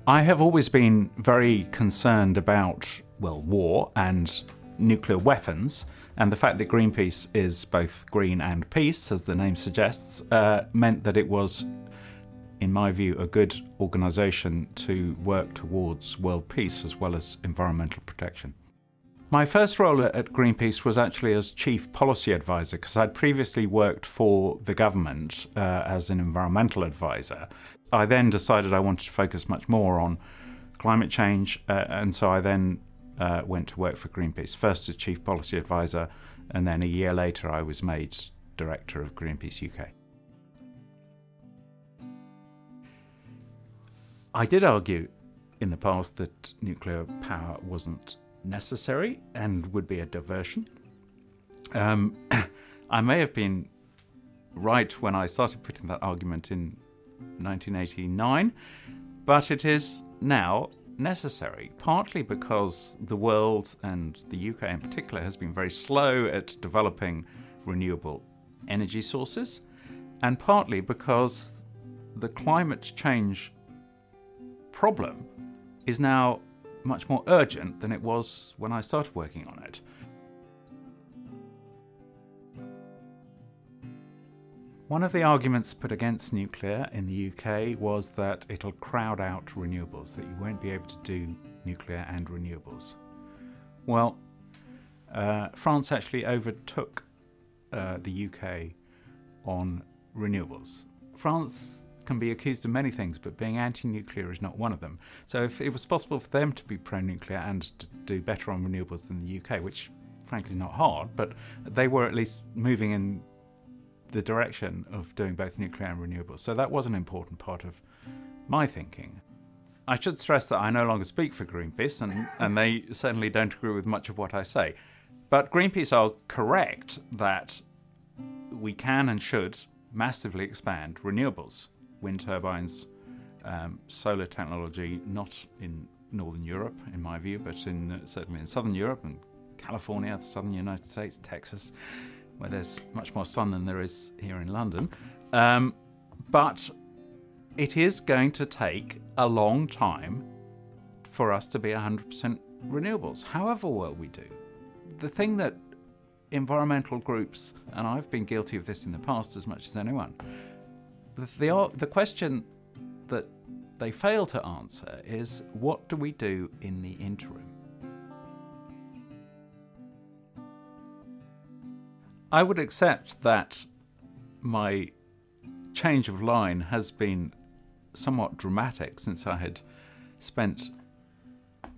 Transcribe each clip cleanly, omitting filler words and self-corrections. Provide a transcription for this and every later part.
I have always been very concerned about, well, war and nuclear weapons, and the fact that Greenpeace is both green and peace, as the name suggests, meant that it was, in my view, a good organisation to work towards world peace as well as environmental protection. My first role at Greenpeace was actually as Chief Policy Advisor, because I'd previously worked for the government as an environmental advisor. I then decided I wanted to focus much more on climate change, and so I then went to work for Greenpeace, first as Chief Policy Advisor, and then a year later I was made Director of Greenpeace UK. I did argue in the past that nuclear power wasn't necessary and would be a diversion. I may have been right when I started putting that argument in 1989, but it is now necessary, partly because the world, and the UK in particular, has been very slow at developing renewable energy sources, and partly because the climate change problem is now much more urgent than it was when I started working on it. One of the arguments put against nuclear in the UK was that it'll crowd out renewables, that you won't be able to do nuclear and renewables. Well, France actually overtook the UK on renewables. France can be accused of many things, but being anti-nuclear is not one of them. So if it was possible for them to be pro-nuclear and to do better on renewables than the UK, which frankly is not hard, but they were at least moving in the direction of doing both nuclear and renewables. So that was an important part of my thinking. I should stress that I no longer speak for Greenpeace, and they certainly don't agree with much of what I say. But Greenpeace are correct that we can and should massively expand renewables. Wind turbines, solar technology, not in Northern Europe, in my view, but certainly in Southern Europe and California, the Southern United States, Texas, where there's much more sun than there is here in London. But it is going to take a long time for us to be 100% renewables, however well we do. The thing that environmental groups, and I've been guilty of this in the past as much as anyone, the question that they fail to answer is, what do we do in the interim? I would accept that my change of line has been somewhat dramatic, since I had spent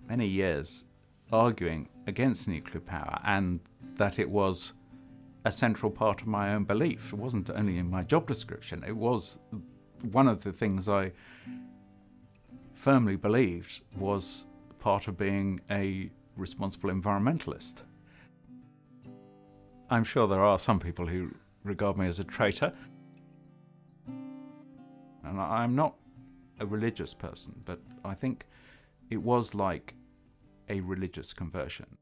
many years arguing against nuclear power, and that it was a central part of my own belief. It wasn't only in my job description, it was one of the things I firmly believed was part of being a responsible environmentalist. I'm sure there are some people who regard me as a traitor, and I'm not a religious person, but I think it was like a religious conversion.